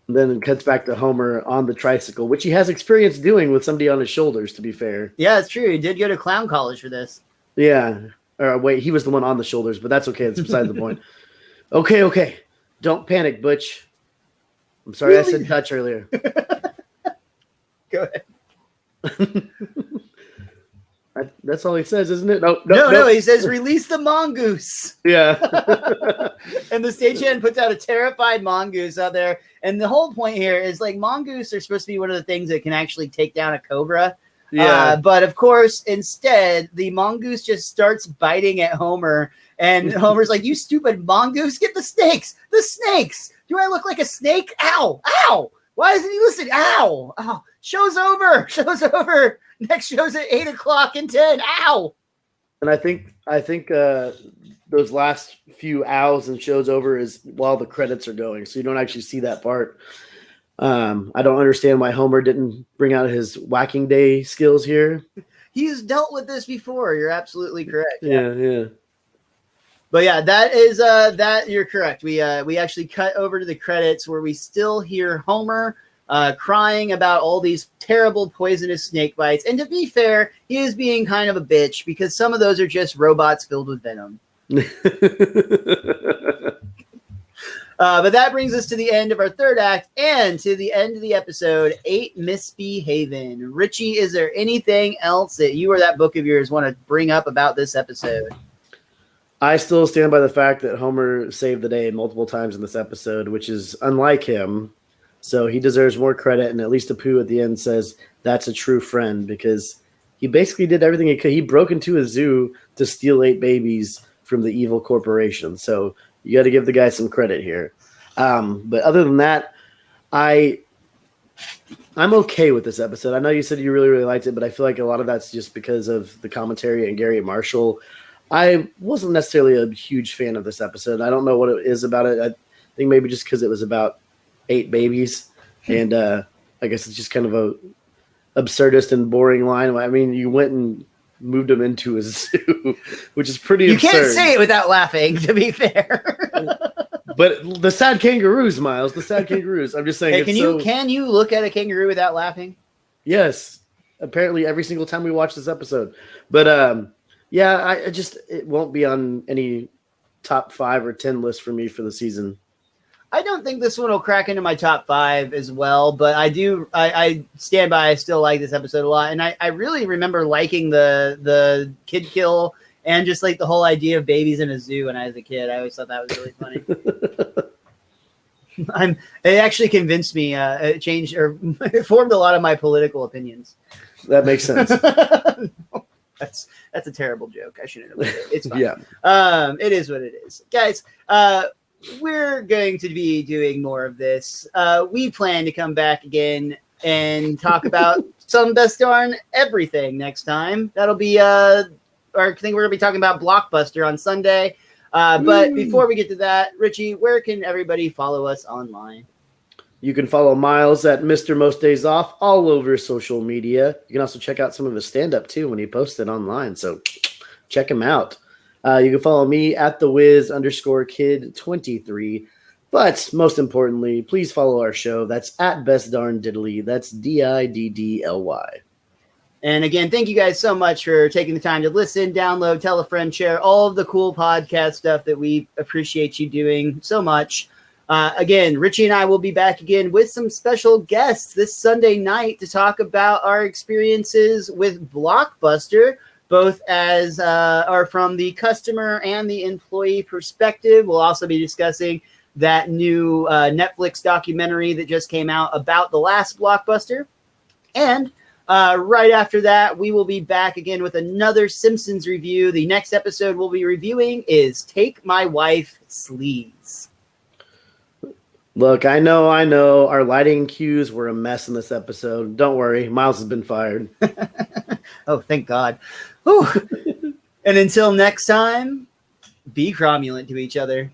And then it cuts back to Homer on the tricycle, which he has experience doing with somebody on his shoulders, to be fair. Yeah, it's true. He did go to clown college for this. Yeah. Wait, he was the one on the shoulders, but that's okay. That's beside the point. Okay. Don't panic, Butch. I'm sorry really? I said Dutch earlier. Go ahead. That's all he says, isn't it? No. He says, release the mongoose. Yeah. And the stagehand puts out a terrified mongoose out there. And the whole point here is like mongoose are supposed to be one of the things that can actually take down a cobra. Yeah. But of course, instead, the mongoose just starts biting at Homer. And Homer's like, you stupid mongoose, get the snakes. The snakes. Do I look like a snake? Ow. Ow. Why isn't he listening? Ow. Oh, show's over. Next show's at 8:00 and 10. Ow. And I think those last few ows and show's over is while the credits are going, so you don't actually see that part. I don't understand why Homer didn't bring out his whacking day skills here. He's dealt with this before. You're absolutely correct. Yeah. But yeah, that is that you're correct. We actually cut over to the credits where we still hear Homer crying about all these terrible poisonous snake bites. And to be fair, he is being kind of a bitch because some of those are just robots filled with venom. But that brings us to the end of our third act and to the end of the episode, 8 Misbehavin. Richie, is there anything else that you or that book of yours want to bring up about this episode? I still stand by the fact that Homer saved the day multiple times in this episode, which is unlike him. So he deserves more credit, and at least Apu at the end says that's a true friend because he basically did everything he could. He broke into a zoo to steal 8 babies from the evil corporation. So you got to give the guy some credit here. But other than that, I'm okay with this episode. I know you said you really, really liked it, but I feel like a lot of that's just because of the commentary and Gary Marshall. I wasn't necessarily a huge fan of this episode. I don't know what it is about it. I think maybe just because it was about 8 babies, and I guess it's just kind of a absurdist and boring line. I mean, you went and moved them into a zoo, which is pretty You absurd. can't say it without laughing, to be fair. But the sad kangaroos, Miles, the sad kangaroos. I'm just saying. Hey, can you look at a kangaroo without laughing? Yes, apparently every single time we watch this episode. But yeah, I just it won't be on any top 5 or 10 list for me for the season. I don't think this one will crack into my top 5 as well, but I stand by. I still like this episode a lot, and I really remember liking the kid kill and just like the whole idea of babies in a zoo when I was a kid. I always thought that was really funny. It actually convinced me, it changed or it formed a lot of my political opinions. That makes sense. That's a terrible joke. I shouldn't have made it. It's fine. Yeah. It is what it is, guys. We're going to be doing more of this. We plan to come back again and talk about some best darn everything next time. That'll be I think we're gonna be talking about Blockbuster on Sunday. But before we get to that, Richie, where can everybody follow us online? You can follow Miles at Mr. Most Days Off all over social media. You can also check out some of his stand-up too when he posts it online. So check him out. You can follow me at thewiz_kid23. But most importantly, please follow our show. That's at Best Darn Diddly. That's DIDDLY. And again, thank you guys so much for taking the time to listen, download, tell a friend, share all of the cool podcast stuff that we appreciate you doing so much. Again, Richie and I will be back again with some special guests this Sunday night to talk about our experiences with Blockbuster, both as are from the customer and the employee perspective. We'll also be discussing that new Netflix documentary that just came out about the last Blockbuster. And right after that, we will be back again with another Simpsons review. The next episode we'll be reviewing is Take My Wife Sleaze. Look, I know our lighting cues were a mess in this episode. Don't worry, Miles has been fired. Oh, thank God. Whew. And until next time, be cromulent to each other.